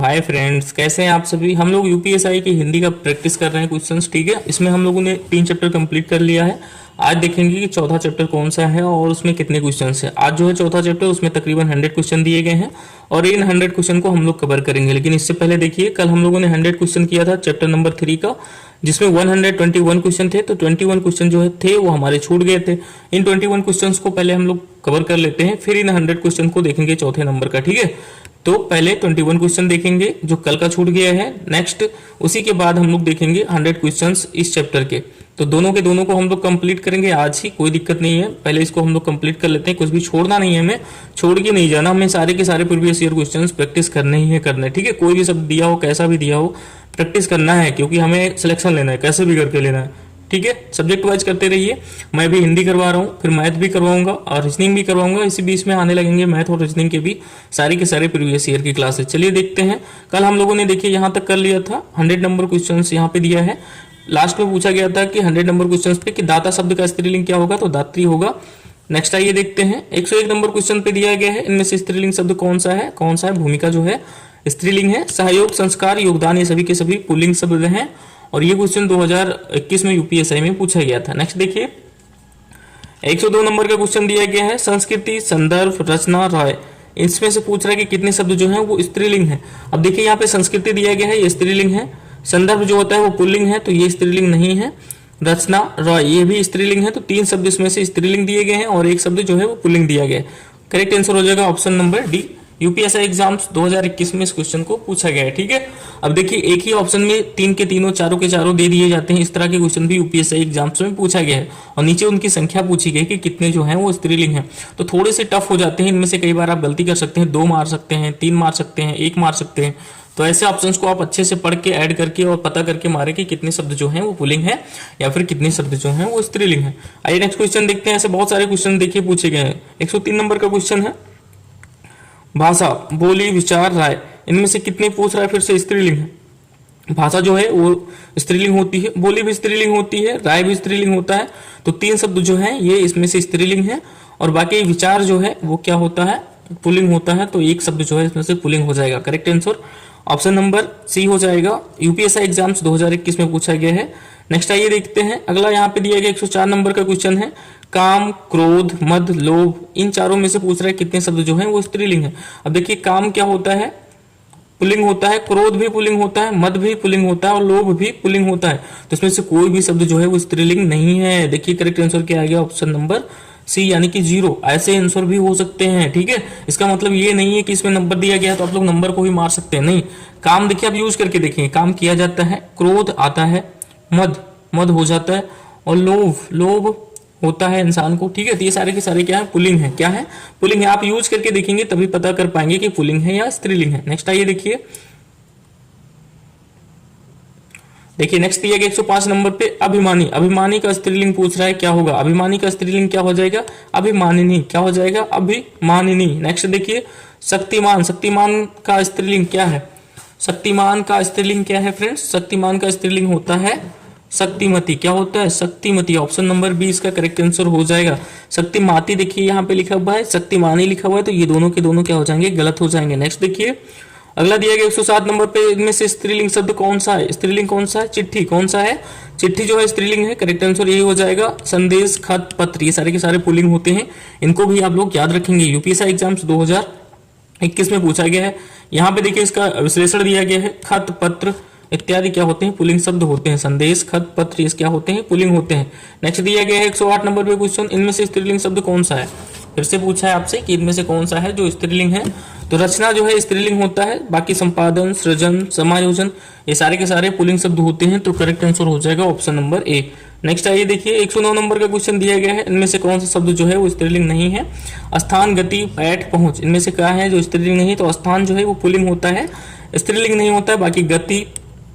Hi friends, कैसे हैं आप सभी। हम लोग यूपीएसआई की हिंदी का प्रैक्टिस कर रहे हैं क्वेश्चंस। ठीक है, इसमें हम लोगों ने 3 चैप्टर कंप्लीट कर लिया है। आज देखेंगे कि चौथा चैप्टर कौन सा है और उसमें कितने क्वेश्चंस हैं। आज जो है चौथा चैप्टर, उसमें तकरीबन 100 क्वेश्चन दिए गए हैं और इन 100 क्वेश्चन को हम लोग कवर करेंगे। लेकिन इससे पहले देखिए, कल हम लोगों ने 100 क्वेश्चन किया था चैप्टर नंबर 3 का, जिसमें 121 क्वेश्चन थे। तो 21 क्वेश्चन जो है थे वो हमारे छूट गए थे। इन 21 क्वेश्चंस को पहले हम लोग कवर कर लेते हैं, फिर इन 100 क्वेश्चन को देखेंगे चौथे नंबर का। ठीक है, तो पहले 21 क्वेश्चन देखेंगे जो कल का छूट गया है। नेक्स्ट उसी के बाद हम लोग देखेंगे 100 क्वेश्चंस इस चैप्टर के। तो दोनों के दोनों को हम लोग कंप्लीट करेंगे आज ही, कोई दिक्कत नहीं है। पहले इसको हम लोग कंप्लीट कर लेते हैं, कुछ भी छोड़ना नहीं है, हमें छोड़ के नहीं जाना। हमें सारे के सारे प्रीवियस ईयर क्वेश्चंस प्रैक्टिस करने ही है, करने। ठीक है, कोई भी सब दिया हो, कैसा भी दिया हो, प्रैक्टिस करना है, क्योंकि हमें सिलेक्शन लेना है, कैसे भी करके लेना है। ठीक है, सब्जेक्ट वाइज करते रहिए। मैं भी हिंदी करवा रहा हूँ, फिर मैथ भी करवाऊंगा और रीजनिंग भी करवाऊंगा। इसी बीच में आने लगेंगे मैथ और रीजनिंग के भी सारी के सारे प्रीवियस ईयर की क्लासेस। चलिए देखते हैं। कल हम लोगों ने देखिए यहाँ तक कर लिया था। 100 नंबर क्वेश्चन यहाँ पे दिया है। लास्ट में पूछा गया था कि 100 नंबर क्वेश्चन पे कि दाता शब्द का स्त्रीलिंग क्या होगा, तो दात्री होगा। नेक्स्ट आइए देखते हैं। 101 नंबर क्वेश्चन पे दिया गया है, इनमें से स्त्रीलिंग शब्द कौन सा है, कौन सा है। भूमिका जो है स्त्रीलिंग है। सहयोग, संस्कार, योगदान, ये सभी के सभी पुल्लिंग शब्द हैं। और ये क्वेश्चन 2021 में यूपीएसआई में पूछा गया था। नेक्स्ट देखिए, 102 नंबर का क्वेश्चन दिया गया है, संस्कृति, संदर्भ, रचना, राय। इसमें से पूछ रहा है कि कितने शब्द जो हैं वो स्त्रीलिंग है। अब देखिए यहाँ पे संस्कृति दिया गया है, ये स्त्रीलिंग है। संदर्भ जो होता है वो पुल्लिंग है, तो ये स्त्रीलिंग नहीं है। रचना, राय, ये भी स्त्रीलिंग है। तो 3 शब्द इसमें से स्त्रीलिंग दिए गए हैं और एक शब्द जो है वो पुल्लिंग दिया गया है। करेक्ट आंसर हो जाएगा option number D. UPSI exams 2021 में इस क्वेश्चन को पूछा गया है। ठीक है, अब देखिए एक ही ऑप्शन में 3 के तीनों, चारों के चारों दे दिए जाते हैं। इस तरह के क्वेश्चन भी यूपीएसआई एग्जाम्स में पूछा गया है और नीचे उनकी संख्या पूछी गई कि कितने जो है वो स्त्रीलिंग है। तो थोड़े से टफ हो जाते हैं। इनमें से कई बार आप गलती कर सकते हैं, 2 मार सकते हैं, 3 मार सकते हैं, 1 मार सकते हैं। तो ऐसे ऑप्शंस को आप अच्छे से पढ़ के ऐड करके और पता करके मारे कि कितने शब्द जो हैं वो पुल्लिंग है या फिर कितने शब्द जो हैं वो स्त्रीलिंग है। आइए नेक्स्ट क्वेश्चन देखते हैं। ऐसे बहुत सारे क्वेश्चन देखिए पूछे गए हैं। 103 नंबर का क्वेश्चन है, भाषा, बोली, विचार, राय, इनमें से कितने पूछ रहा है, फिर से स्त्रीलिंग है। भाषा जो है वो स्त्रीलिंग होती है, बोली भी स्त्रीलिंग होती है, राय भी स्त्रीलिंग होता है। तो 3 शब्द जो है ये इसमें से स्त्रीलिंग है। और बाकी विचार जो है वो क्या होता है, पुल्लिंग होता है। तो एक शब्द जो है इसमें से पुल्लिंग हो जाएगा। Correct answer option number C हो जाएगा। यूपीएसआई एग्जाम्स 2021 में पूछा गया है। नेक्स्ट आइए देखते हैं। अगला यहाँ पे दिया गया 104 नंबर का क्वेश्चन है, काम, क्रोध, मद, लोभ, इन चारों में से पूछ रहा है कितने शब्द जो हैं वो स्त्रीलिंग है। अब देखिए काम क्या होता है, पुल्लिंग होता है। क्रोध भी पुल्लिंग होता है, मद भी पुल्लिंग होता है और लोभ भी पुल्लिंग होता है। तो इसमें से कोई भी शब्द जो है वो स्त्रीलिंग नहीं है। देखिए करेक्ट आंसर क्या आ गया, ऑप्शन नंबर सी, यानी कि 0। ऐसे आंसर भी हो सकते हैं। ठीक है, इसका मतलब ये नहीं है कि इसमें नंबर दिया गया तो आप लोग नंबर को ही मार सकते हैं, नहीं। काम देखिए आप यूज करके देखिए, काम किया जाता है। क्रोध आता है, मद, मद हो जाता है, और लोभ, लोभ होता है इंसान को। ठीक है, तो ये सारे के सारे क्या है, पुल्लिंग है। क्या है, पुल्लिंग है। आप यूज करके देखेंगे तभी पता कर पाएंगे कि पुल्लिंग है या स्त्रीलिंग है। नेक्स्ट आइए देखिए। देखिए नेक्स्ट दिया गया 105 नंबर पे, अभिमानी। अभिमानी का स्त्रीलिंग पूछ रहा है, क्या होगा। अभिमानी का स्त्रीलिंग क्या हो जाएगा, अभिमानिनी। क्या हो जाएगा, अभिमानिनी। नेक्स्ट देखिए, शक्तिमान। शक्तिमान का स्त्रीलिंग क्या है, शक्तिमान का स्त्रीलिंग क्या है फ्रेंड्स, शक्तिमान का स्त्रीलिंग होता है शक्तिमती। क्या होता है, शक्तिमती। ऑप्शन नंबर बी इसका करेक्ट आंसर हो जाएगा। शक्तिमाती देखिए यहाँ पे लिखा हुआ है, शक्तिमानी लिखा हुआ है, तो ये दोनों के दोनों क्या हो जाएंगे, गलत हो जाएंगे। नेक्स्ट देखिए, अगला दिया गया 107 नंबर पे, इनमें से स्त्रीलिंग शब्द कौन सा है, स्त्रीलिंग कौन सा है, चिट्ठी। कौन सा है, चिट्ठी जो है स्त्रीलिंग है। करेक्ट आंसर यही हो जाएगा। संदेश, खत, पत्र, ये सारे के सारे पुल्लिंग होते हैं। इनको भी आप लोग याद रखेंगे, यूपीएसआई एग्जाम्स 2021 में पूछा गया है। यहाँ पे देखिए इसका विश्लेषण दिया गया है, खत, पत्र इत्यादि क्या होते हैं, पुल्लिंग शब्द होते हैं। संदेश, खत, पत्र, ये क्या होते हैं, पुल्लिंग होते हैं। नेक्स्ट दिया गया है 108 नंबर पे क्वेश्चन, इनमें से स्त्रीलिंग शब्द कौन सा है। फिर से पूछा है आपसे कि इनमें से कौन सा है जो स्त्रीलिंग है। तो रचना जो है स्त्रीलिंग होता है, बाकी संपादन, सृजन, समायोजन, ये सारे के सारे पुल्लिंग शब्द होते हैं। तो करेक्ट आंसर हो जाएगा ऑप्शन नंबर ए। नेक्स्ट आइए देखिए, 109 नंबर का क्वेश्चन दिया गया है, इनमें से कौन सा शब्द जो है वो स्त्रीलिंग नहीं है। स्थान, गति, पैठ, पहुंच, इनमें से क्या है जो स्त्रीलिंग नहीं है। तो स्थान जो है वो पुल्लिंग होता है, स्त्रीलिंग नहीं होता है। बाकी गति,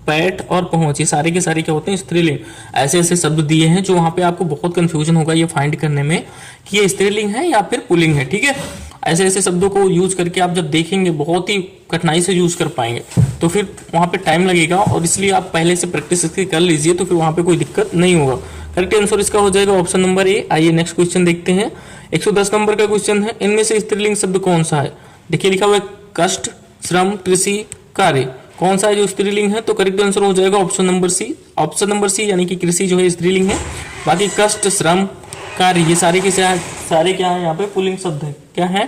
पैठ और पहुंच, ये सारे के सारे क्या होते हैं, स्त्रीलिंग। ऐसे ऐसे शब्द दिए हैं जो वहां पे आपको बहुत कंफ्यूजन होगा ये फाइंड करने में कि ये स्त्रीलिंग है या फिर पुल्लिंग है। ठीक है, ऐसे ऐसे शब्दों को यूज करके आप जब देखेंगे बहुत ही कठिनाई से यूज कर पाएंगे, तो फिर वहां पे टाइम लगेगा। और इसलिए आप पहले से प्रैक्टिस कर लीजिए, तो फिर वहां पे कोई दिक्कत नहीं होगा। करेक्ट आंसर इसका हो जाएगा ऑप्शन नंबर ए। आइए नेक्स्ट क्वेश्चन देखते हैं। 110 नंबर का क्वेश्चन है, इनमें से स्त्रीलिंग शब्द कौन सा है। देखिए लिखा हुआ है, कष्ट, श्रम, कृषि, कार्य कौन सा है जो स्त्रीलिंग है? तो करेक्ट आंसर हो जाएगा option number C. Option number C यानी कि कृषि जो है स्त्रीलिंग है। बाकी कष्ट, श्रम, कार्य ये सारे के सारे क्या है यहाँ पे पुल्लिंग शब्द है। क्या है?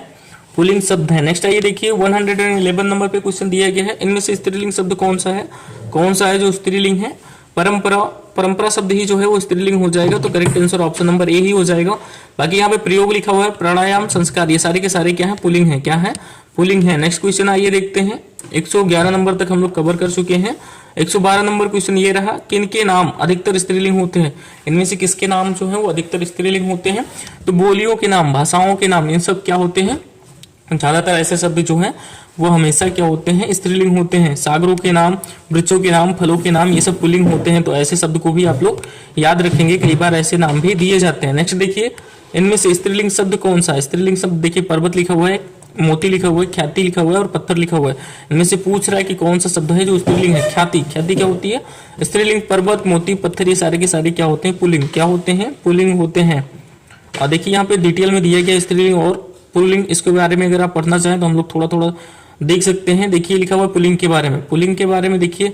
पुल्लिंग शब्द है। नेक्स्ट आइए देखिए 111 नंबर पे क्वेश्चन दिया गया है, इनमें से स्त्रीलिंग शब्द कौन सा है? कौन सा है जो स्त्रीलिंग है? परंपरा, परंपरा शब्द ही जो है वो स्त्रीलिंग हो जाएगा, तो correct answer option number A ही हो जाएगा। बाकी यहाँ पे प्रयोग लिखा हुआ है, प्राणायाम, संस्कार, ये सारे के सारे क्या है? पुल्लिंग है। क्या है? पुल्लिंग है। नेक्स्ट क्वेश्चन आइए देखते हैं। 111 नंबर तक हम लोग कवर कर चुके हैं। 112 नंबर क्वेश्चन ये रहा, किनके नाम अधिकतर स्त्रीलिंग होते हैं? इनमें से किसके नाम जो है वो अधिकतर स्त्रीलिंग होते हैं? तो बोलियों के नाम, भाषाओं के नाम, इन सब क्या होते हैं? ज्यादातर ऐसे शब्द जो हैं वो हमेशा क्या होते हैं? स्त्रीलिंग होते हैं। सागरों के नाम, वृक्षों के नाम, फलों के नाम, ये सब पुल्लिंग होते हैं। तो ऐसे शब्द को भी आप लोग याद रखेंगे, कई बार ऐसे नाम भी दिए जाते हैं। नेक्स्ट देखिए, इनमें से स्त्रीलिंग शब्द कौन सा है? स्त्रीलिंग शब्द देखिए, पर्वत लिखा हुआ है, मोती लिखा हुआ है, ख्याति लिखा हुआ है और पत्थर लिखा हुआ है। इनमें से पूछ रहा है कि कौन सा शब्द है जो स्त्रीलिंग है? ख्याति। ख्याति क्या होती है? स्त्रीलिंग। पर्वत, मोती, पत्थर ये सारे के सारे क्या होते हैं? पुल्लिंग। क्या होते हैं? पुल्लिंग होते हैं। और देखिए यहाँ पे डिटेल में दिया गया स्त्रीलिंग और पुल्लिंग, इसके बारे में अगर आप पढ़ना चाहें तो हम लोग थोड़ा थोड़ा देख सकते हैं। देखिए लिखा हुआ है पुल्लिंग के बारे में। पुल्लिंग के बारे में देखिए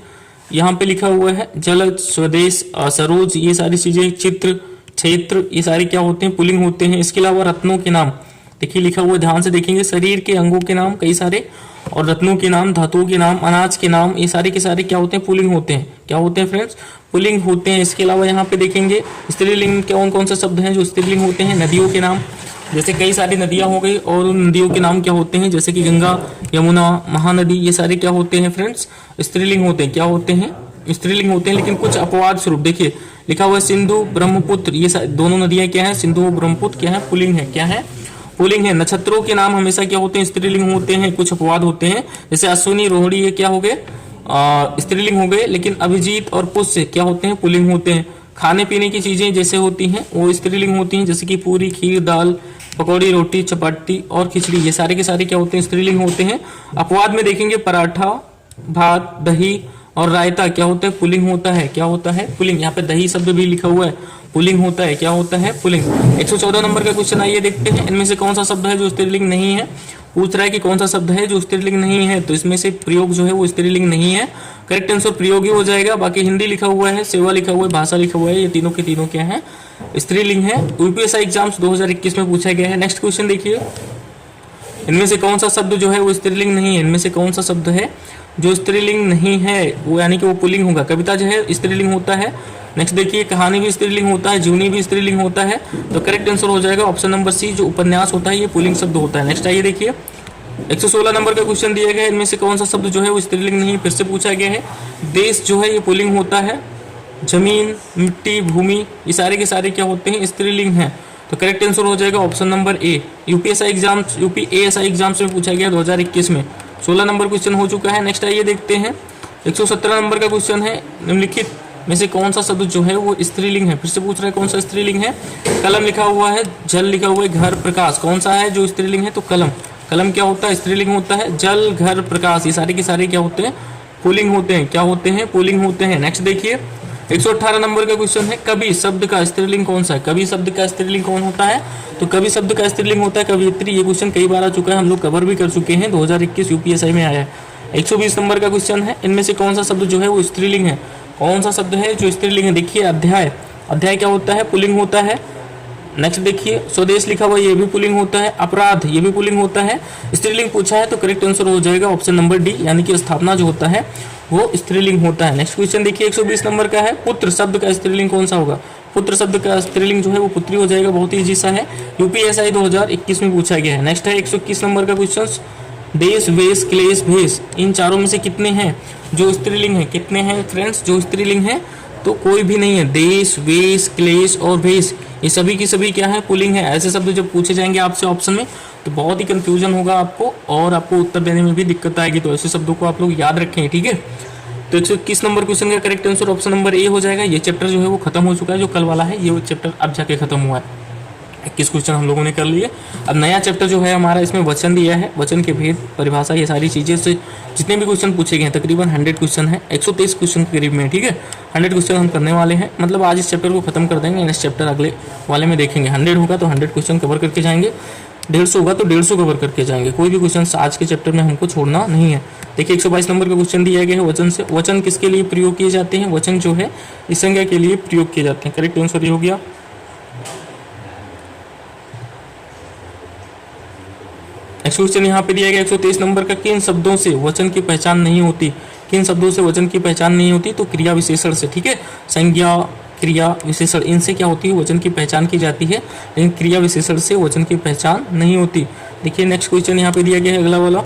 यहाँ पे लिखा हुआ है, जल, स्वदेश, सरोज, ये सारी चीजें, चित्र, क्षेत्र, ये सारे क्या होते हैं? पुल्लिंग होते हैं। इसके अलावा रत्नों के नाम देखिए लिखा हुआ है, ध्यान से देखेंगे, शरीर के अंगों के नाम कई सारे, और रत्नों के नाम, धातुओं के नाम, अनाज के नाम, ये सारे के सारे क्या होते हैं? पुल्लिंग होते हैं। क्या होते हैं फ्रेंड्स? पुल्लिंग होते हैं। इसके अलावा यहाँ पे देखेंगे स्त्रीलिंग कौन कौन से शब्द हैं जो स्त्रीलिंग होते हैं? नदियों के नाम, जैसे कई सारी नदियां हो गई और उन नदियों के नाम क्या होते हैं? जैसे कि गंगा, यमुना, महानदी, ये सारे क्या होते हैं फ्रेंड्स? स्त्रीलिंग होते हैं। क्या होते हैं? स्त्रीलिंग होते हैं। लेकिन कुछ अपवाद स्वरूप देखिए लिखा हुआ है, सिंधु, ब्रह्मपुत्र, ये दोनों नदियां क्या है? सिंधु और ब्रह्मपुत्र क्या है? पुल्लिंग है। क्या है? पुल्लिंग है। नक्षत्रों के नाम हमेशा क्या होते हैं? स्त्रीलिंग होते हैं। कुछ अपवाद होते हैं, जैसे अश्विनी, रोहिणी, ये क्या हो गए? स्त्रीलिंग हो गए। लेकिन अभिजीत और पुष्य क्या होते हैं? पुल्लिंग होते हैं। खाने पीने की चीजें जैसे होती हैं वो स्त्रीलिंग होती हैं, जैसे कि पूरी, खीर, दाल, पकौड़ी, रोटी, चपाती और खिचड़ी, ये सारे के सारे क्या होते हैं? स्त्रीलिंग होते हैं। अपवाद में देखेंगे पराठा, भात, दही और रायता क्या होता है? पुल्लिंग होता है। क्या होता है? पुल्लिंग। यहाँ पे दही शब्द भी लिखा हुआ है, पुल्लिंग होता है। क्या होता है? पुल्लिंग। 114 नंबर का क्वेश्चन आइए देखते हैं, इनमें से कौन सा शब्द है जो स्त्रीलिंग नहीं है? पूछ रहा है कि कौन सा शब्द है जो स्त्रीलिंग नहीं है, तो इसमें से प्रयोग जो है वो स्त्रीलिंग नहीं है। करेक्ट आंसर प्रयोग ही हो जाएगा। बाकी हिंदी लिखा हुआ है, सेवा लिखा हुआ है, भाषा लिखा हुआ है, ये तीनों के तीनों क्या है? स्त्रीलिंग है। यूपीएससी एग्जाम्स 2021 में पूछा गया है। नेक्स्ट क्वेश्चन देखिए, इनमें से कौन सा शब्द जो है वो स्त्रीलिंग नहीं है? इनमें से कौन सा शब्द है जो स्त्रीलिंग नहीं है? वो यानी कि वो पुल्लिंग होगा। कविता जो है स्त्रीलिंग होता है। नेक्स्ट देखिए, कहानी भी स्त्रीलिंग होता है, जीवनी भी स्त्रीलिंग होता है। तो करेक्ट आंसर हो जाएगा ऑप्शन नंबर सी, जो उपन्यास होता है ये पुल्लिंग शब्द होता है। नेक्स्ट आइए देखिए, 116 नंबर का क्वेश्चन दिया गया है, इनमें से कौन सा शब्द जो है वो स्त्रीलिंग नहीं, फिर से पूछा गया है। देश जो है ये पुल्लिंग होता है। जमीन, मिट्टी, भूमि, ये सारे के सारे क्या होते हैं? स्त्रीलिंग हैं। तो करेक्ट आंसर हो जाएगा ऑप्शन नंबर ए। यूपीएसआई एग्जाम्स में पूछा गया 2021 में। 16 नंबर क्वेश्चन हो चुका है। नेक्स्ट आइए देखते हैं, 117 नंबर का क्वेश्चन है, निम्नलिखित में से कौन सा शब्द जो है वो स्त्रीलिंग है? फिर से पूछ रहा है कौन सा स्त्रीलिंग है? कलम लिखा हुआ है, जल लिखा हुआ है, घर, प्रकाश, कौन सा है जो स्त्रीलिंग है? तो कलम। कलम क्या होता है? स्त्रीलिंग होता है। जल, घर, प्रकाश, ये सारे के सारे क्या होते हैं? पुल्लिंग होते हैं। क्या होते हैं? पुल्लिंग होते हैं। नेक्स्ट देखिए, 118 नंबर का क्वेश्चन है, कवि शब्द का स्त्रीलिंग कौन सा है? कवि शब्द का स्त्रीलिंग कौन होता है? तो कवि शब्द का स्त्रीलिंग होता है कवियत्री। ये क्वेश्चन कई बार आ चुका है, हम लोग कवर भी कर चुके हैं, 2021 यूपीएसआई में आया है। 120 नंबर का क्वेश्चन है, इनमें से कौन सा शब्द जो है वो स्त्रीलिंग है? कौन सा शब्द है जो स्त्रीलिंग है? देखिए, अध्याय। अध्याय क्या होता है? पुल्लिंग होता है। नेक्स्ट देखिए, स्वदेश लिखा हुआ, ये भी पुल्लिंग होता है। अपराध, ये भी पुल्लिंग होता है। स्त्रीलिंग पूछा है तो करेक्ट आंसर हो जाएगा ऑप्शन नंबर डी, यानी कि स्थापना जो होता है वो स्त्रीलिंग होता है। नेक्स्ट क्वेश्चन देखिए, 120 नंबर का है, पुत्र शब्द का स्त्रीलिंग कौन सा होगा? पुत्र शब्द का स्त्रीलिंग जो है वो पुत्री हो जाएगा। बहुत ही इजी सा है, यूपीएसआई 2021 में पूछा गया है। नेक्स्ट है 121 नंबर का क्वेश्चन, देश, वेश, क्लेश, भेष, इन चारों में से कितने हैं जो स्त्रीलिंग है? कितने हैं फ्रेंड्स जो स्त्रीलिंग है? तो कोई भी नहीं है। देश, वेश, क्लेश और भेष, ये सभी की सभी क्या है? पुल्लिंग है। ऐसे शब्द जब पूछे जाएंगे आपसे ऑप्शन में तो बहुत ही कंफ्यूजन होगा आपको और आपको उत्तर देने में भी दिक्कत आएगी, तो ऐसे शब्दों को आप लोग याद रखें, ठीक है। तो 121 नंबर क्वेश्चन का करेक्ट आंसर ऑप्शन नंबर ए हो जाएगा। ये चैप्टर जो है वो खत्म हो चुका है, जो कल वाला है ये चैप्टर अब जाके खत्म हुआ है। 21 क्वेश्चन हम लोगों ने कर लिए। अब नया चैप्टर जो है हमारा, इसमें वचन दिया है, वचन के भेद, परिभाषा, ये सारी चीज़ें से जितने भी क्वेश्चन पूछे गए हैं, तकरीबन 100 क्वेश्चन है, 123 क्वेश्चन के करीब में, ठीक है। 100 क्वेश्चन हम करने वाले हैं, मतलब आज इस चैप्टर को खत्म कर देंगे, नेक्स्ट चैप्टर अगले वाले में देखेंगे। 100 होगा तो 100 क्वेश्चन कवर करके जाएंगे, 150 होगा तो 150 कवर करके जाएंगे। कोई भी क्वेश्चन आज के चैप्टर में हमको छोड़ना नहीं है। देखिए 122 नंबर का क्वेश्चन दिया गया है वचन से। वचन किसके लिए प्रयोग किए जाते हैं? वचन जो है इस संज्ञा के लिए प्रयोग किए जाते हैं। करेक्ट आंसर ये हो गया। नेक्स्ट क्वेश्चन यहाँ पे दिया गया 123 नंबर का, किन शब्दों से वचन की पहचान नहीं होती? किन शब्दों से वचन की पहचान नहीं होती? तो क्रिया विशेषण से, ठीक है। संज्ञा, क्रिया, विशेषण, इनसे क्या होती है? वचन की पहचान की जाती है, लेकिन क्रिया विशेषण से वचन की पहचान नहीं होती। देखिए नेक्स्ट क्वेश्चन यहाँ पे दिया गया है अगला वाला,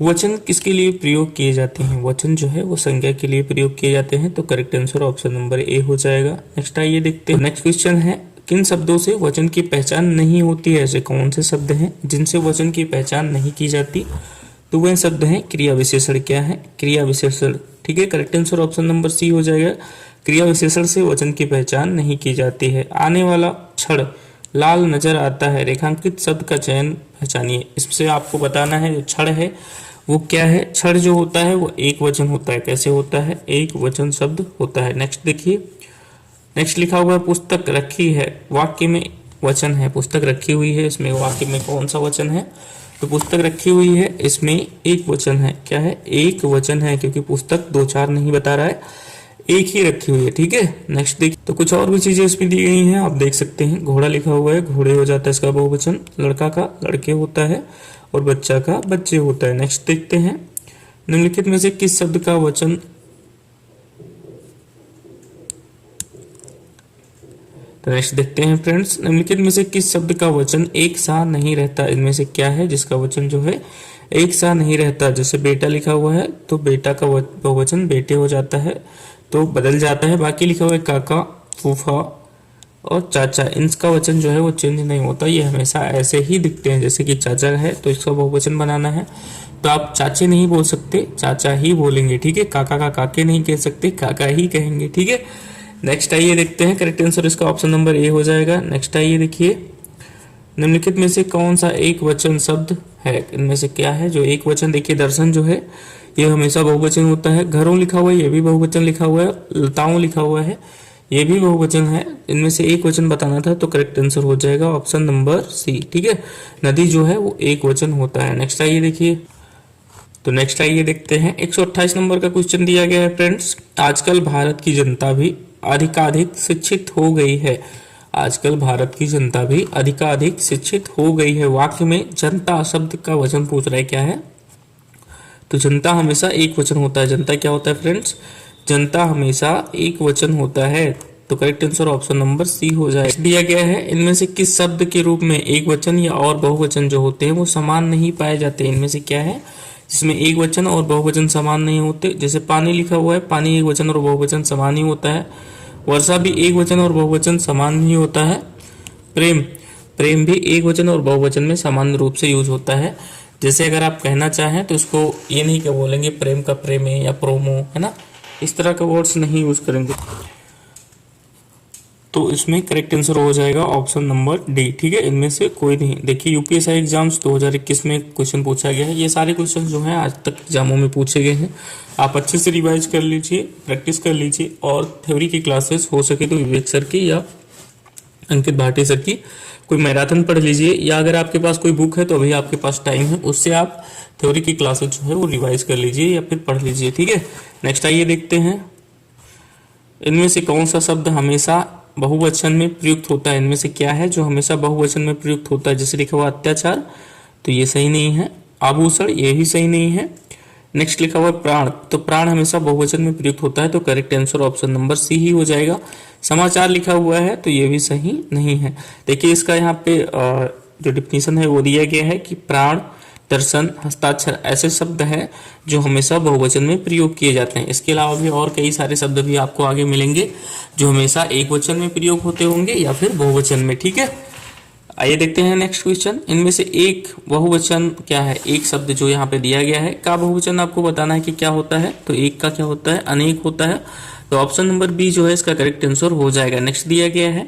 वचन किसके लिए प्रयोग किए जाते हैं? वचन जो है वो संज्ञा के लिए प्रयोग किए जाते हैं, तो करेक्ट आंसर ऑप्शन नंबर ए हो जाएगा। नेक्स्ट आइए देखते हैं। नेक्स्ट क्वेश्चन है, किन शब्दों से वचन की पहचान नहीं होती है? ऐसे कौन से शब्द हैं जिनसे वचन की पहचान नहीं की जाती? तो वह शब्द हैं क्रिया विशेषण। क्या है? क्रिया विशेषण, ठीक है। Correct answer option number C हो जाएगा। क्रिया विशेषण से वचन की पहचान नहीं की जाती है। आने वाला क्षण लाल नजर आता है, रेखांकित शब्द का चयन पहचानिए। इससे आपको बताना है जो क्षण है वो क्या है। क्षण जो होता है वो एक वचन होता है। कैसे होता है? एक वचन शब्द होता है। नेक्स्ट देखिए, नेक्स्ट लिखा हुआ है पुस्तक रखी है, वाक्य में वचन है, पुस्तक रखी हुई है, इसमें वाक्य में कौन सा वचन है? तो पुस्तक रखी हुई है, इसमें एक वचन है। क्या है? एक वचन है, क्योंकि पुस्तक दो चार नहीं बता रहा है, एक ही रखी हुई है, ठीक है। नेक्स्ट देखिए, तो कुछ और भी चीजें इसमें दी गई हैं, आप देख सकते हैं। घोड़ा लिखा हुआ है, घोड़े हो जाता है इसका बहुवचन। लड़का का लड़के होता है, और बच्चा का बच्चे होता है। नेक्स्ट देखते हैं, निम्नलिखित में से किस शब्द का वचन, तो नेक्स्ट देखते हैं फ्रेंड्स, निम्नलिखित में से किस शब्द का वचन एक सा नहीं रहता? इनमें से क्या है जिसका वचन जो है एक सा नहीं रहता? जैसे बेटा लिखा हुआ है, तो बेटा का बहुवचन बेटे हो जाता है, तो बदल जाता है। बाकी लिखा हुआ है काका, फूफा और चाचा, इनका वचन जो है वो चेंज नहीं होता, ये हमेशा ऐसे ही दिखते हैं। जैसे कि चाचा है तो इसका बहुवचन बनाना है, तो आप चाचे नहीं बोल सकते, चाचा ही बोलेंगे, ठीक है। काका का काके नहीं कह सकते, काका ही कहेंगे, ठीक है। नेक्स्ट आइए देखते हैं, करेक्ट आंसर इसका ऑप्शन नंबर ए हो जाएगा। नेक्स्ट आइए देखिए, निम्नलिखित में से कौन सा एक वचन शब्द है? इनमें से क्या है जो एक वचन? देखिए दर्शन जो है ये हमेशा बहुवचन होता है। घरों लिखा हुआ है, ये भी बहुवचन लिखा हुआ है। लताओं लिखा हुआ है, ये भी बहुवचन है। इनमें से एक वचन बताना था, तो करेक्ट आंसर हो जाएगा ऑप्शन नंबर सी, ठीक है। नदी जो है वो एक वचन होता है। नेक्स्ट आइए देखिए, तो नेक्स्ट आइए देखते हैं 128 नंबर का क्वेश्चन दिया गया है फ्रेंड्स, आजकल भारत की जनता भी अधिकाधिक शिक्षित हो गई है। आजकल भारत की जनता भी अधिकाधिक शिक्षित हो गई है। वाक्य में जनता शब्द का वचन पूछ रहा है, क्या है? तो जनता हमेशा एक वचन होता है। जनता क्या होता है फ्रेंड्स? जनता हमेशा एक वचन होता है, तो correct answer option number C हो जाए। दिया गया है, इनमें से किस शब्द के रूप में एक वचन या और बहुवचन जो होते हैं वो समान नहीं पाए जाते? इनमें से क्या है जिसमें एक वचन और बहुवचन समान नहीं होते? जैसे पानी लिखा हुआ है, पानी एक वचन और बहुवचन समान ही होता है। वर्षा भी एक वचन और बहुवचन समान ही होता है। प्रेम, प्रेम भी एक वचन और बहुवचन में समान रूप से यूज होता है। जैसे अगर आप कहना चाहें तो इसको ये नहीं क्या बोलेंगे प्रेम का प्रेम है या प्रोमो, है ना, इस तरह का वर्ड्स नहीं यूज करेंगे। तो इसमें करेक्ट आंसर हो जाएगा ऑप्शन नंबर डी, ठीक है। इनमें से कोई नहीं। देखिए यूपीएससी एग्जाम्स 2021 में क्वेश्चन पूछा गया है, ये सारे क्वेश्चन जो हैं आज तक एग्जामों में पूछे गए हैं। आप अच्छे से रिवाइज कर लीजिए, प्रैक्टिस कर लीजिए, और थ्योरी की क्लासेस हो सके तो विवेक सर की या अंकित भाटी सर की कोई मैराथन पढ़ लीजिए, या अगर आपके पास कोई बुक है तो अभी आपके पास टाइम है, उससे आप थ्योरी की क्लासेस जो है वो रिवाइज कर लीजिए या फिर पढ़ लीजिए, ठीक है। नेक्स्ट आइए देखते हैं, इनमें से कौन सा शब्द हमेशा बहुवचन में प्रयुक्त होता है? इनमें से क्या है जो हमेशा बहुवचन में प्रयुक्त होता है? जैसे लिखा हुआ अत्याचार, तो ये सही नहीं है। आभूषण, ये भी सही नहीं है। नेक्स्ट लिखा हुआ प्राण, तो प्राण हमेशा बहुवचन में प्रयुक्त होता है, तो correct answer option number C ही हो जाएगा। समाचार लिखा हुआ है, तो ये भी सही नहीं है। देखिए इसका यहाँ पे जो डिफिनीशन है वो दिया गया है कि प्राण, दर्शन, हस्ताक्षर ऐसे शब्द हैं जो हमेशा बहुवचन में प्रयोग किए जाते हैं। इसके अलावा भी और कई सारे शब्द भी आपको आगे मिलेंगे जो हमेशा एक वचन में प्रयोग होते होंगे या फिर बहुवचन में, ठीक है। आइए देखते हैं नेक्स्ट क्वेश्चन, इनमें से एक बहुवचन क्या है? एक शब्द जो यहाँ पे दिया गया है का बहुवचन आपको बताना है कि क्या होता है। तो एक का क्या होता है? अनेक होता है, तो ऑप्शन नंबर बी जो है इसका करेक्ट आंसर हो जाएगा। नेक्स्ट दिया गया है,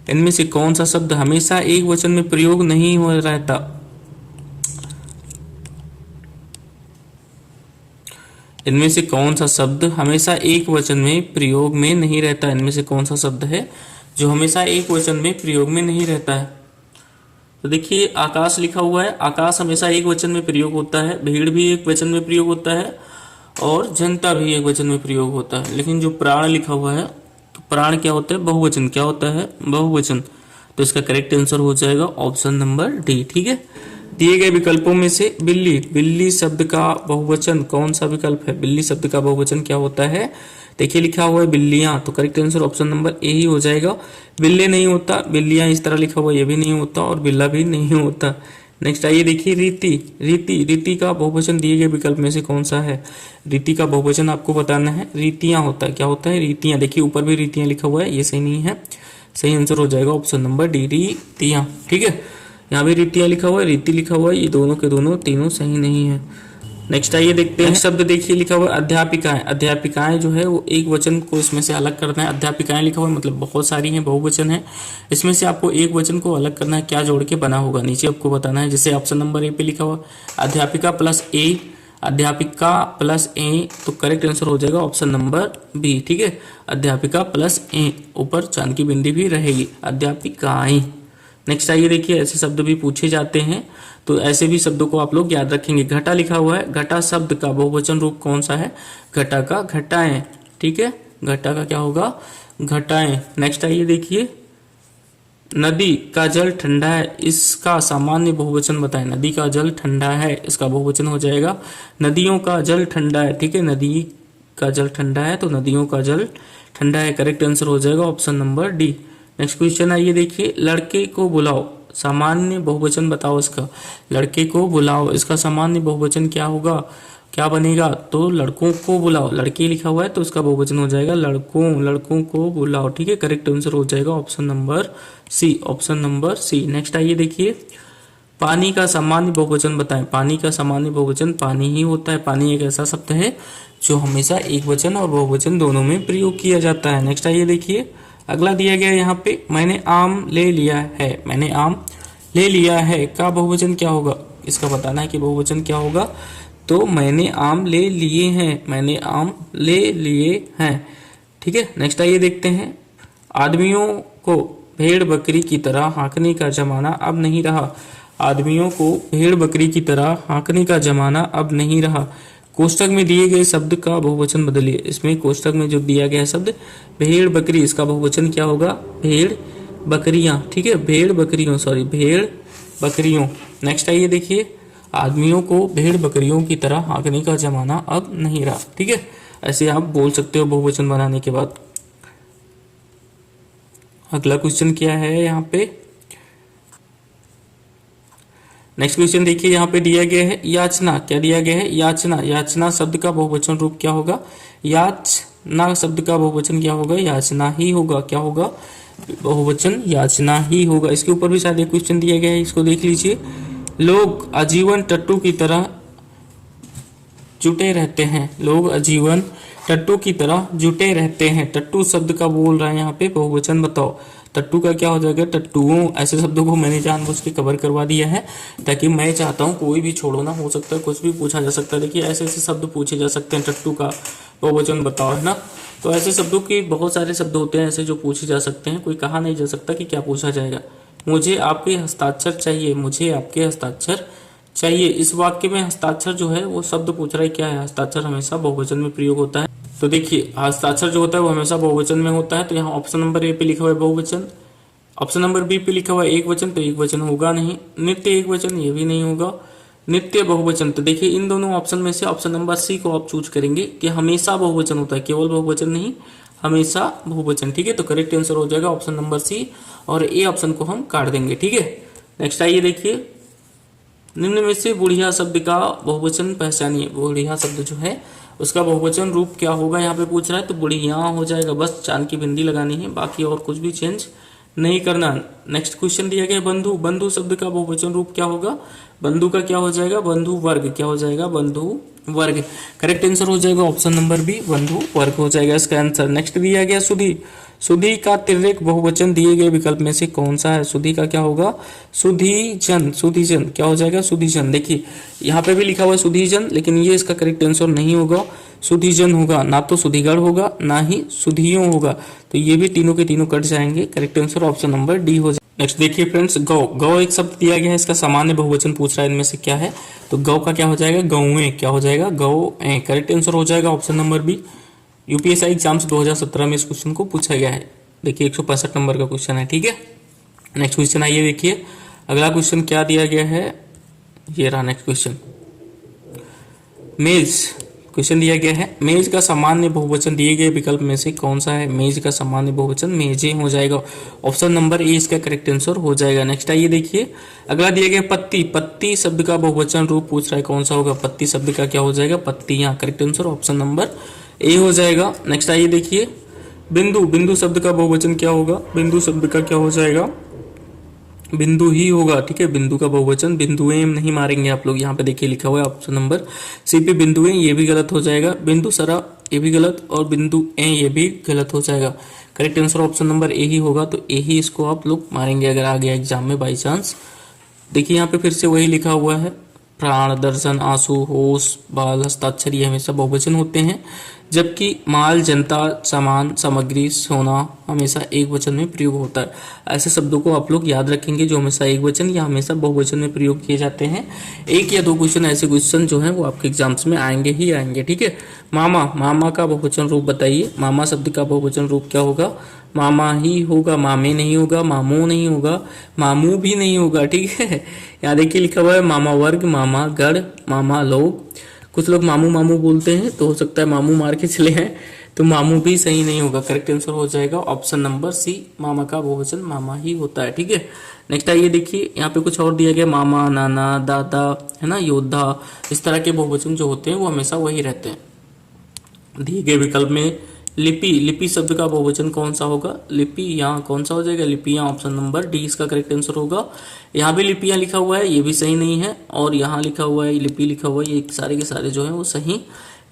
इनमें से कौन सा शब्द हमेशा एक वचन में प्रयोग नहीं हो रहता? इनमें से कौन सा शब्द हमेशा एक वचन में प्रयोग में नहीं रहता? इनमें से कौन सा शब्द है जो हमेशा एक वचन में प्रयोग में नहीं रहता है? तो देखिए आकाश लिखा हुआ है, आकाश हमेशा एक वचन में प्रयोग होता है, भीड़ भी एक वचन में प्रयोग होता है और जनता भी एक वचन में प्रयोग होता है। लेकिन जो प्राण लिखा हुआ है, तो प्राण क्या होता है, बहुवचन। क्या होता है, बहुवचन। तो इसका करेक्ट आंसर हो जाएगा ऑप्शन नंबर डी। ठीक है, दिए गए विकल्पों में से बिल्ली, बिल्ली शब्द का बहुवचन कौन सा विकल्प है? बिल्ली शब्द का बहुवचन क्या होता है? देखिए लिखा हुआ है बिल्लियां, तो correct answer option number A ही हो जाएगा। बिल्ले नहीं होता, बिल्लियां इस तरह लिखा हुआ ये भी नहीं होता और बिल्ला भी नहीं होता। नेक्स्ट आइए देखिए रीति, रीति, रीति का बहुवचन दिए गए विकल्प में से कौन सा है? रीति का बहुवचन आपको बताना है। रीतियां होता है, क्या होता है? रीतियां। देखिए ऊपर भी रीतियां लिखा हुआ है, ये सही नहीं है। सही आंसर हो जाएगा ऑप्शन नंबर डी, रीतियां। ठीक है, यहाँ भी रीतियां लिखा हुआ है, रीति लिखा हुआ है, ये दोनों के दोनों तीनों सही नहीं है। नेक्स्ट आइए देखते हैं शब्द। देखिए लिखा हुआ है अध्यापिकाएं, अध्यापिकाएं जो है वो एक वचन को इसमें से अलग करना है। अध्यापिकाएं लिखा हुआ है मतलब बहुत सारी हैं, बहुवचन है। इसमें से आपको एक वचन को अलग करना है, क्या जोड़ के बना होगा नीचे आपको बताना है। जैसे ऑप्शन नंबर ए पे लिखा हुआ अध्यापिका प्लस ए, अध्यापिका प्लस ए, तो करेक्ट आंसर हो जाएगा ऑप्शन नंबर बी। ठीक है, अध्यापिका प्लस ए, ऊपर चांद की बिंदी भी रहेगी, अध्यापिकाएं। नेक्स्ट आइए देखिए ऐसे शब्द भी पूछे जाते हैं, तो ऐसे भी शब्दों को आप लोग याद रखेंगे। घटा लिखा हुआ है, घटा शब्द का बहुवचन रूप कौन सा है? घटा का घटाएं। ठीक है, घटा का क्या होगा? घटाएं। नेक्स्ट आइए देखिए नदी का जल ठंडा है, इसका सामान्य बहुवचन बताएं। नदी का जल ठंडा है, इसका बहुवचन हो जाएगा नदियों का जल ठंडा है। ठीक है, नदी का जल ठंडा है तो नदियों का जल ठंडा है, करेक्ट आंसर हो जाएगा option number D. Next question आइए देखिए लड़के को बुलाओ, सामान्य बहुवचन बताओ इसका। लड़के को बुलाओ, इसका सामान्य बहुवचन क्या होगा, क्या बनेगा? तो लड़कों को बुलाओ, लड़के लिखा हुआ है तो उसका बहुवचन हो जाएगा लड़कों, लड़कों को बुलाओ। ठीक है, करेक्ट आंसर हो जाएगा option number C, option number C. Next आइए देखिए पानी का सामान्य बहुवचन बताएं। पानी का सामान्य बहुवचन पानी ही होता है। पानी एक ऐसा शब्द है जो हमेशा एक वचन और बहुवचन दोनों में प्रयोग किया जाता है। नेक्स्ट आइए देखिए अगला दिया गया यहाँ पे मैंने आम ले लिया है, मैंने आम ले लिया है का बहुवचन क्या होगा? इसका बताना है कि बहुवचन क्या होगा। तो मैंने आम ले लिए हैं, मैंने आम ले लिए हैं। ठीक है, नेक्स्ट आइए देखते हैं आदमियों को भेड़ बकरी की तरह हाँकने का जमाना अब नहीं रहा। आदमियों को भेड़ बकरी की तरह हाँकने का जमाना अब नहीं रहा। कोष्टक में दिए गए शब्द का बहुवचन बदलिए। इसमें कोष्टक में जो दिया गया शब्द भेड़ बकरी, इसका बहुवचन क्या होगा? भेड़ बकरियां। ठीक है, भेड़ बकरियों, सॉरी भेड़ बकरियों। नेक्स्ट आइए देखिए आदमियों को भेड़ बकरियों की तरह हाँकने का जमाना अब नहीं रहा। ठीक है, ऐसे आप बोल सकते हो बहुवचन बनाने के बाद। अगला क्वेश्चन क्या है यहाँ पे? नेक्स्ट क्वेश्चन देखिए यहाँ पे दिया गया है याचना, क्या दिया गया है? याचना। याचना शब्द का बहुवचन रूप क्या होगा? याचना शब्द का बहुवचन क्या होगा? याचना ही होगा। क्या होगा? बहुवचन याचना ही होगा। इसके ऊपर भी शायद एक क्वेश्चन दिया गया है, इसको देख लीजिए। लोग आजीवन टट्टू की तरह जुटे रहते हैं, लोग आजीवन टट्टू की तरह जुटे रहते हैं। टट्टू शब्द का बोल रहा है यहाँ पे, बहुवचन बताओ। टट्टू का क्या हो जाएगा? टट्टुओं। ऐसे शब्दों को मैंने जानबूझ के कवर करवा दिया है ताकि मैं चाहता हूँ कोई भी छोड़ो ना, हो सकता है कुछ भी पूछा जा सकता है। देखिए ऐसे ऐसे शब्द पूछे जा सकते हैं, टट्टू का बहुवचन बताओ, है ना। तो ऐसे शब्दों के बहुत सारे शब्द होते हैं ऐसे जो पूछे जा सकते हैं, कोई कहा नहीं जा सकता कि क्या पूछा जाएगा। मुझे आपके हस्ताक्षर चाहिए, मुझे आपके हस्ताक्षर चाहिए। इस वाक्य में हस्ताक्षर जो है वो शब्द पूछ रहा है क्या है? हस्ताक्षर हमेशा बहुवचन में प्रयोग होता है। तो देखिए हस्ताक्षर जो होता है वो हमेशा बहुवचन में होता है, तो यहाँ ऑप्शन नंबर ए पे लिखा हुआ है बहुवचन। ऑप्शन नंबर बी पे लिखा हुआ है एक वचन, तो एक वचन होगा नहीं। नित्य एक वचन, ये भी नहीं होगा। नित्य बहुवचन, तो देखिए इन दोनों ऑप्शन में से ऑप्शन नंबर सी को आप चूज करेंगे कि हमेशा बहुवचन होता है, केवल बहुवचन नहीं, हमेशा बहुवचन। ठीक है, तो करेक्ट आंसर हो जाएगा ऑप्शन नंबर सी, और ए ऑप्शन को हम काट देंगे। ठीक है, नेक्स्ट आइए देखिए निम्न में से बुढ़िया शब्द का बहुवचन पहचानिए। बुढ़िया शब्द जो है उसका बहुवचन रूप क्या होगा यहाँ पे पूछ रहा है, तो बुढ़िया हो जाएगा। बस चांद की बिंदी लगानी है, बाकी और कुछ भी चेंज नहीं करना। नेक्स्ट क्वेश्चन दिया गया बंधु। बंधु शब्द का बहुवचन रूप क्या होगा? बंधु का क्या हो जाएगा? बंधु वर्ग। क्या हो जाएगा? बंधु वर्ग। करेक्ट आंसर हो जाएगा ऑप्शन नंबर बी, बंधु वर्ग हो जाएगा इसका आंसर। नेक्स्ट दिया गया सुधी। सुधी का तिर्यक बहुवचन दिए गए विकल्प में से कौन सा है? सुधी का क्या होगा? सुधीजन। सुधीजन क्या हो जाएगा? सुधीजन। देखिए यहाँ पे भी लिखा हुआ है सुधीजन, लेकिन ये इसका करेक्ट आंसर नहीं होगा, सुधीजन होगा। ना तो सुधीगढ़ होगा ना ही सुधियों होगा, तो ये भी तीनों के तीनों कट जाएंगे। Correct answer option number D हो जाएगा। नेक्स्ट देखिए फ्रेंड्स, गौ। गौ एक शब्द दिया गया है, इसका सामान्य बहुवचन पूछ रहा है, इनमें से क्या है। तो गौ का क्या हो जाएगा, गौएं। क्या हो जाएगा, गौएं। करेक्ट आंसर हो जाएगा option number B. UPSC exams 2017 में इस क्वेश्चन को पूछा गया है। देखिए 165 नंबर का क्वेश्चन है, ठीक है। नेक्स्ट क्वेश्चन आइए देखिए, अगला क्वेश्चन क्या दिया गया है, ये रहा नेक्स्ट क्वेश्चन। मेज क्वेश्चन दिया गया है, मेज का सामान्य बहुवचन दिए गए विकल्प में से कौन सा है। मेज का सामान्य बहुवचन मेजें हो जाएगा, ऑप्शन नंबर ए इसका करेक्ट आंसर हो जाएगा। नेक्स्ट आइए देखिए, अगला दिया गया पत्ती। पत्ती शब्द का बहुवचन रूप पूछ रहा है, कौन सा होगा। पत्ती शब्द का क्या हो जाएगा, पत्तियां। करेक्ट आंसर ऑप्शन नंबर ए हो जाएगा। नेक्स्ट आइए देखिए, बिंदु। बिंदु शब्द का बहुवचन क्या होगा, बिंदु शब्द का क्या हो जाएगा, बिंदु ही होगा, ठीक है। बिंदु का बहुवचन बिंदुएं नहीं मारेंगे आप लोग, यहाँ पे देखिए लिखा हुआ है ऑप्शन नंबर सी पे बिंदुएं, ये भी गलत हो जाएगा। बिंदु सरा ये भी गलत, और बिंदुएं ये भी गलत हो जाएगा। Correct answer option number A ही होगा, तो ए ही इसको आप लोग मारेंगे अगर आ गया एग्जाम में बाई चांस। देखिए यहाँ पे फिर से वही लिखा हुआ है, प्राण, दर्शन, आंसू, होश, बाल, हस्ताक्षर, ये हमेशा बहुवचन होते हैं, जबकि माल, जनता, सामान, सामग्री, सोना हमेशा एक वचन में प्रयोग होता है। ऐसे शब्दों को आप लोग याद रखेंगे जो हमेशा एक वचन या हमेशा बहुवचन में प्रयोग किए जाते हैं। एक या दो क्वेश्चन ऐसे क्वेश्चन जो हैं वो आपके एग्जाम्स में आएंगे ही आएंगे, ठीक है। मामा। मामा का बहुवचन रूप बताइए। मामा शब्द का बहुवचन रूप क्या होगा, मामा ही होगा, मामे नहीं होगा, मामू नहीं होगा, मामू भी नहीं होगा, ठीक है। यहाँ देखिए लिखा हुआ है मामा वर्ग, मामा गढ़, मामा लोग। कुछ लोग मामू मामू बोलते हैं, तो हो सकता है मामू मार के चले हैं, तो मामू भी सही नहीं होगा। करेक्ट आंसर हो जाएगा ऑप्शन नंबर सी, मामा का बहुवचन मामा ही होता है, ठीक है। नेक्स्ट आइए देखिए, यहाँ पे कुछ और दिया गया, मामा, नाना, दादा, है ना, योद्धा। इस तरह के बहुवचन जो होते हैं वो हमेशा वही रहते हैं। दिए गए विकल्प में लिपि। लिपि शब्द का बहुवचन कौन सा होगा, लिपि। यहाँ कौन सा हो जाएगा, लिपियां। ऑप्शन नंबर डी इसका करेक्ट आंसर होगा। यहाँ भी लिपियां लिखा हुआ है, ये भी सही नहीं है, और यहाँ लिखा हुआ है लिपि लिखा हुआ है, ये सारे के सारे जो है वो सही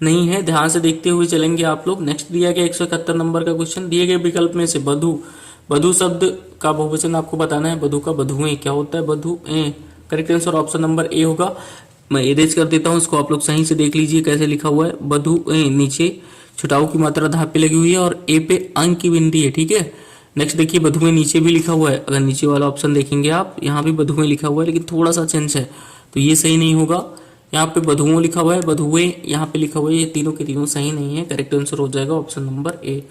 नहीं है। ध्यान से देखते हुए चलेंगे आप लोग। नेक्स्ट दिया गया 171 नंबर का क्वेश्चन, दिए गए विकल्प में से बधु। बधु शब्द का बहुवचन आपको बताना है। बधु का बधुएं क्या होता है, बधुएं। Correct answer option number A होगा। मैं इरेज कर देता हूँ इसको, आप लोग सही से देख लीजिए कैसे लिखा हुआ है, बधुएं। नीचे छुटाऊ की मात्रा धाप पे लगी हुई है और ए पे अंक की बिंदी है, ठीक है। नेक्स्ट देखिए, बधुएं नीचे भी लिखा हुआ है, अगर नीचे वाला ऑप्शन देखेंगे आप, यहाँ भी बधुएं लिखा हुआ है, लेकिन थोड़ा सा चेंज है, तो ये सही नहीं होगा। यहाँ पे बधुओं लिखा हुआ है, बधुएं यहाँ पे लिखा हुआ है, ये तीनों के तीनों सही नहीं है। करेक्ट आंसर हो जाएगा ऑप्शन नंबर ए।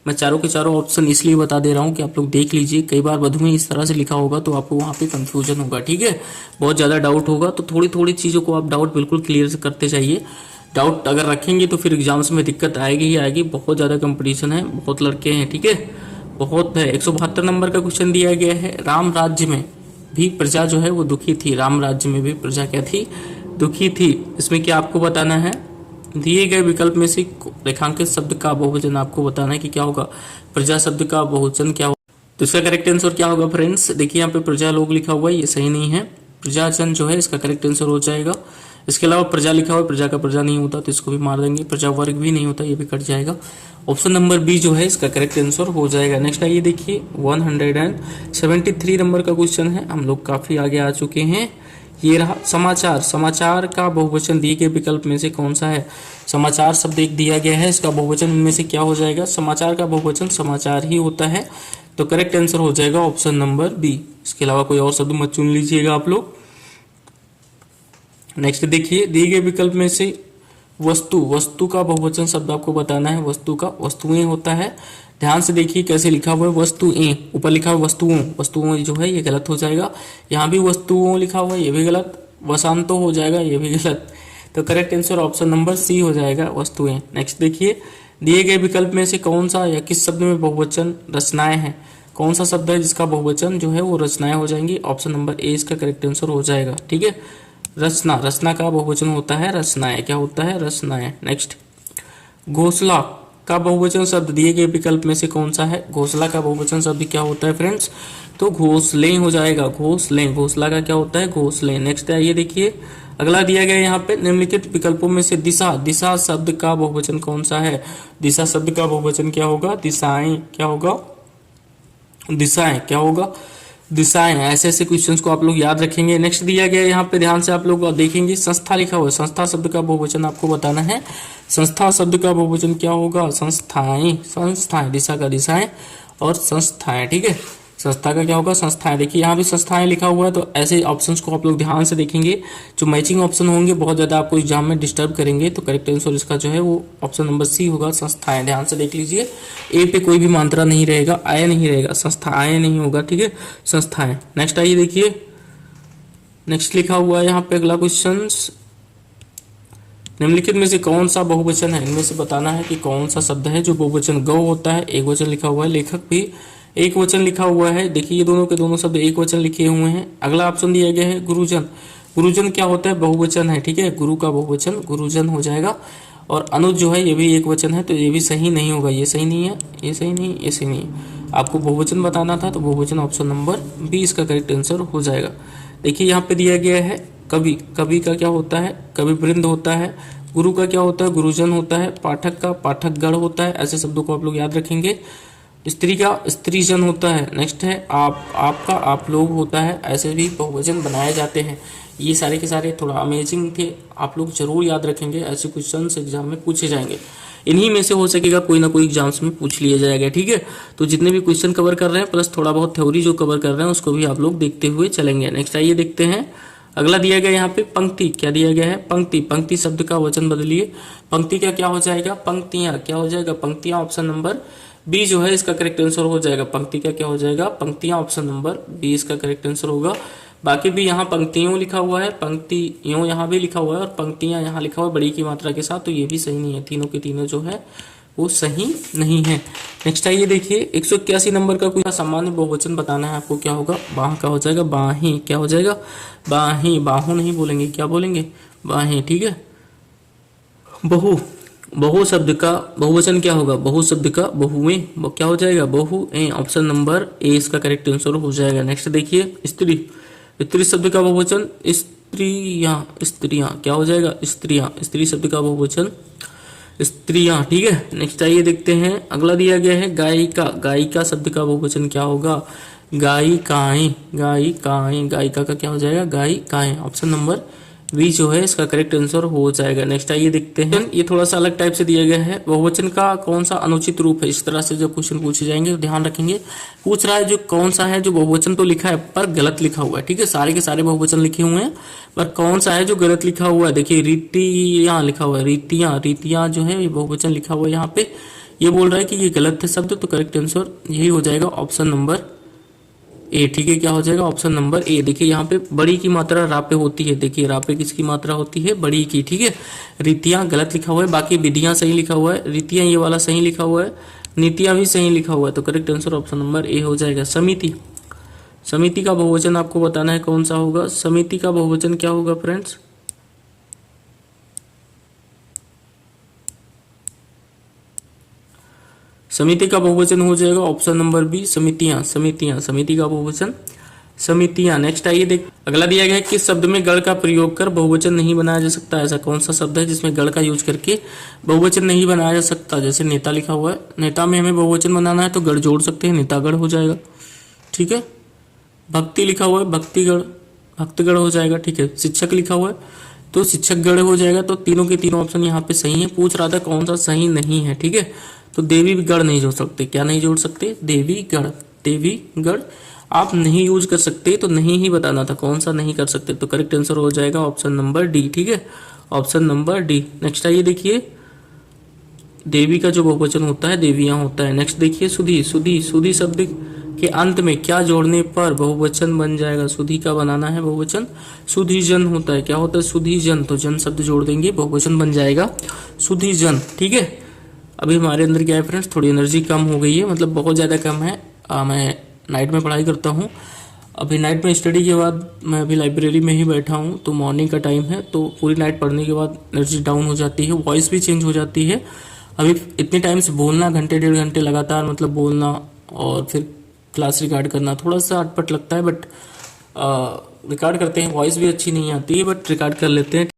मैं चारों के चारों ऑप्शन इसलिए बता दे रहा हूँ कि आप लोग देख लीजिए, कई बार बधुएं इस तरह से लिखा होगा तो आपको वहाँ पे कंफ्यूजन होगा, ठीक है। बहुत ज़्यादा डाउट होगा, तो थोड़ी थोड़ी चीज़ों को आप डाउट बिल्कुल क्लियर करते जाइए। डाउट अगर रखेंगे तो फिर एग्जाम्स में दिक्कत आएगी ही आएगी। बहुत ज़्यादा कंपटीशन है, बहुत लड़के हैं, ठीक है, बहुत है। 172 नंबर का क्वेश्चन दिया गया है, राम राज्य में भी प्रजा जो है वो दुखी थी। राम राज्य में भी प्रजा क्या थी, दुखी थी। इसमें क्या आपको बताना है, दिए गए विकल्प में से रेखांकित शब्द का बहुवचन आपको बताना है कि क्या होगा। प्रजा शब्द का बहुवचन क्या होगा, तो इसका करेक्ट आंसर क्या होगा फ्रेंड्स। देखिए यहाँ पे प्रजा लोग लिखा हुआ है, ये सही नहीं है। प्रजाजन जो है इसका करेक्ट आंसर हो जाएगा। इसके अलावा प्रजा लिखा हुआ है, प्रजा का प्रजा नहीं होता तो इसको भी मार देंगे। प्रजा वर्ग भी नहीं होता, ये भी कट जाएगा। ऑप्शन नंबर बी जो है इसका करेक्ट आंसर हो जाएगा। नेक्स्ट आइए देखिए, 173 नंबर का क्वेश्चन है, हम लोग काफी आगे आ चुके हैं। ये रहा समाचार। समाचार का बहुवचन दिए गए विकल्प में से कौन सा है। समाचार शब्द एक दिया गया है, इसका बहुवचन इनमें से क्या हो जाएगा। समाचार का बहुवचन समाचार ही होता है, तो करेक्ट आंसर हो जाएगा ऑप्शन नंबर बी। इसके अलावा कोई और शब्द मत चुन लीजिएगा आप लोग। नेक्स्ट देखिए, दिए गए विकल्प में से वस्तु। वस्तु का बहुवचन शब्द आपको बताना है। वस्तु का वस्तुएं होता है। ध्यान से देखिए कैसे लिखा हुआ है, वस्तुएं। ऊपर लिखा हुआ वस्तुओं, वस्तुओं जो है ये गलत हो जाएगा। यहाँ भी वस्तुओं लिखा हुआ है, ये भी गलत। वसांतो हो जाएगा, ये भी गलत। तो correct answer option number C हो जाएगा, वस्तुएं। नेक्स्ट देखिए, दिए गए विकल्प में से कौन सा या किस शब्द में बहुवचन रचनाएं हैं। कौन सा शब्द है जिसका बहुवचन जो है वो रचनाएं हो जाएंगी। ऑप्शन नंबर ए इसका करेक्ट आंसर हो जाएगा, ठीक है। रचना, रचना का बहुवचन होता है रचनाएं। क्या होता है, रचनाएं। नेक्स्ट, घोंसला का बहुवचन शब्द दिए गए विकल्प में से कौन सा है। घोंसला का बहुवचन शब्द क्या होता है फ्रेंड्स, तो घोंसले हो जाएगा, घोंसले। घोंसला का क्या होता है, घोंसले। नेक्स्ट आइए देखिए, अगला दिया गया यहाँ पे, निम्नलिखित विकल्पों में से दिशा। दिशा शब्द का बहुवचन कौन सा है। दिशा शब्द का बहुवचन क्या होगा, दिशाएं। क्या होगा, दिशाएं। क्या होगा, दिशाएं। ऐसे ऐसे क्वेश्चंस को आप लोग याद रखेंगे। नेक्स्ट दिया गया यहाँ पे, ध्यान से आप लोग देखेंगे, संस्था लिखा हुआ है। संस्था शब्द का बहुवचन आपको बताना है। संस्था शब्द का बहुवचन क्या होगा, संस्थाएं। संस्थाएं, दिशा का दिशाएं और संस्थाएं, ठीक है। संस्था का क्या होगा, संस्थाएं। देखिए यहाँ भी संस्थाएं लिखा हुआ है, तो ऐसे ऑप्शंस को आप लोग ध्यान से देखेंगे। जो मैचिंग ऑप्शन होंगे बहुत ज़्यादा आपको एग्जाम में डिस्टर्ब करेंगे, तो करेक्ट आंसर इसका जो है वो ऑप्शन नंबर सी होगा, संस्थाएं। ध्यान से देख लीजिए, ए पे कोई भी मात्रा नहीं रहेगा, आय नहीं रहेगा, संस्थाएं नहीं होगा, ठीक है, संस्थाएं। नेक्स्ट आइए देखिए, नेक्स्ट लिखा हुआ है यहाँ पे अगला क्वेश्चन, निम्नलिखित में से कौन सा बहुवचन है, इनमें से बताना है कि कौन सा शब्द है जो बहुवचन। गौ होता है, एक वचन लिखा हुआ है, लेखक भी एक वचन लिखा हुआ है। देखिए ये दोनों के दोनों शब्द एक वचन लिखे हुए हैं। अगला ऑप्शन दिया गया है गुरुजन। गुरुजन क्या होता है, बहुवचन है, ठीक है, गुरु का बहुवचन गुरुजन हो जाएगा। और अनुज जो है ये भी एक वचन है, तो ये भी सही नहीं होगा, ये सही नहीं है, ये सही नहीं, ये सही नहीं है। आपको बहुवचन बताना था, तो बहुवचन ऑप्शन नंबर बी इसका करेक्ट आंसर हो जाएगा। देखिए यहाँ पे दिया गया है कवि, कवि का क्या होता है, कवि वृंद होता है। गुरु का क्या होता है, गुरुजन होता है। पाठक का पाठकगण होता है। ऐसे शब्दों को आप लोग याद रखेंगे। स्त्री का स्त्रीजन होता है। नेक्स्ट है आपका आप लोग होता है। ऐसे भी बहुवचन बनाए जाते हैं। ये सारे के सारे थोड़ा अमेजिंग थे, आप लोग जरूर याद रखेंगे, ऐसे क्वेश्चन एग्जाम में पूछे जाएंगे। इन्हीं में से हो सकेगा कोई ना कोई एग्जाम्स में पूछ लिया जाएगा, ठीक है। तो जितने भी क्वेश्चन कवर कर रहे हैं प्लस थोड़ा बहुत थ्योरी जो कवर कर रहे हैं उसको भी आप लोग देखते हुए चलेंगे। नेक्स्ट आइए देखते हैं, अगला दिया गया यहाँ पे पंक्ति। क्या दिया गया है, पंक्ति। पंक्ति शब्द का वचन बदलिए। पंक्ति का क्या हो जाएगा, पंक्तियां। क्या हो जाएगा, पंक्तियां। ऑप्शन नंबर बी जो है इसका करेक्ट आंसर हो जाएगा। पंक्ति का क्या हो जाएगा, पंक्तियां। ऑप्शन नंबर बी इसका करेक्ट आंसर होगा। बाकी भी यहाँ पंक्तियों लिखा हुआ है, पंक्तियों यहाँ भी लिखा हुआ है, और पंक्तियां यहाँ लिखा हुआ है बड़ी की मात्रा के साथ, तो ये भी सही नहीं है। तीनों के तीनों जो है वो सही नहीं है। नेक्स्ट आइए देखिए, 181 नंबर का कोई सामान्य बहुवचन बताना है आपको। क्या होगा, बाह का हो जाएगा, बाही। क्या हो जाएगा, बाही। बाहू नहीं बोलेंगे, क्या बोलेंगे, बाही, ठीक है। बहु, बहु शब्द का बहुवचन क्या होगा, बहु शब्द का बहुएं, क्या हो जाएगा, बहुएं। ऑप्शन नंबर ए इसका करेक्ट आंसर हो जाएगा। नेक्स्ट देखिए, स्त्री। स्त्री शब्द का बहुवचन स्त्रियां। स्त्रियां क्या हो जाएगा, स्त्रियां। स्त्री शब्द का बहुवचन स्त्रियां, ठीक है। नेक्स्ट आइए देखते हैं, अगला दिया गया है गायिका। गायिका शब्द का बहुवचन क्या होगा, गायिकाएं। गायिकाएं, गायिका का क्या हो जाएगा, गायिकाएं। ऑप्शन नंबर बी जो है इसका करेक्ट आंसर हो जाएगा। नेक्स्ट आइए देखते हैं, ये थोड़ा सा अलग टाइप से दिया गया है। बहुवचन का कौन सा अनुचित रूप है, इस तरह से जब क्वेश्चन पूछे जाएंगे तो ध्यान रखेंगे। पूछ रहा है जो कौन सा है जो बहुवचन तो लिखा है पर गलत लिखा हुआ है, ठीक है। सारे के सारे बहुवचन लिखे हुए हैं पर कौन सा है जो गलत लिखा हुआ है। देखिए रीतियां लिखा हुआ है, रीतियां। रीतियां जो है ये बहुवचन लिखा हुआ है यहाँ पे। ये बोल रहा है कि ये गलत है शब्द, तो करेक्ट आंसर यही हो जाएगा, ऑप्शन नंबर ए, ठीक है। क्या हो जाएगा, ऑप्शन नंबर ए। देखिए यहाँ पे बड़ी की मात्रा रा पे होती है। देखिए रा पे किसकी मात्रा होती है, बड़ी की, ठीक है। रीतियां गलत लिखा हुआ है, बाकी विधियां सही लिखा हुआ है। रीतियां ये वाला सही लिखा हुआ है, नीतियां भी सही लिखा हुआ है, तो करेक्ट आंसर ऑप्शन नंबर ए हो जाएगा। समिति। समिति का बहुवचन आपको बताना है कौन सा होगा। समिति का बहुवचन क्या होगा फ्रेंड्स, समिति का बहुवचन हो जाएगा ऑप्शन नंबर बी, समितियां। समितियां, समिति का बहुवचन समितियां। नेक्स्ट आइए देख, अगला दिया गया है किस शब्द में गण का प्रयोग कर बहुवचन नहीं बनाया जा सकता। ऐसा कौन सा शब्द है जिसमें गण का यूज करके बहुवचन नहीं बनाया जा सकता। जैसे नेता लिखा हुआ है, नेता में हमें बहुवचन बनाना है तो गण जोड़ सकते हैं, नेतागण हो जाएगा, ठीक है। भक्ति लिखा हुआ है, भक्तिगण, भक्तगण हो जाएगा, ठीक है। शिक्षक लिखा हुआ है तो शिक्षक गण हो जाएगा। तो तीनों के तीनों ऑप्शन यहाँ पे सही है। पूछ रहा था कौन सा सही नहीं है, ठीक है। तो देवी गढ़ नहीं जोड़ सकते। क्या नहीं जोड़ सकते, देवी गढ़। देवी गढ़ आप नहीं यूज कर सकते, तो नहीं ही बताना था कौन सा नहीं कर सकते। तो करेक्ट आंसर हो जाएगा ऑप्शन नंबर डी, ठीक है, ऑप्शन नंबर डी। नेक्स्ट आइए देखिए, देवी का जो बहुवचन होता है देवियां होता है। नेक्स्ट देखिए, सुधी। सुधी, सुधी शब्द के अंत में क्या जोड़ने पर बहुवचन बन जाएगा। सुधी का बनाना है बहुवचन, सुधीजन होता है। क्या होता है, सुधीजन। तो जन शब्द जोड़ देंगे, बहुवचन बन जाएगा सुधीजन, ठीक है। अभी हमारे अंदर क्या है फ्रेंड्स, थोड़ी एनर्जी कम हो गई है, मतलब बहुत ज़्यादा कम है। मैं नाइट में पढ़ाई करता हूँ। अभी नाइट में स्टडी के बाद मैं अभी लाइब्रेरी में ही बैठा हूँ, तो मॉर्निंग का टाइम है, तो पूरी नाइट पढ़ने के बाद एनर्जी डाउन हो जाती है, वॉइस भी चेंज हो जाती है। अभी इतने टाइम से बोलना, घंटे डेढ़ घंटे लगातार मतलब बोलना और फिर क्लास रिकॉर्ड करना थोड़ा सा अटपट लगता है, बट रिकॉर्ड करते हैं। वॉइस भी अच्छी नहीं आती है बट रिकॉर्ड कर लेते हैं।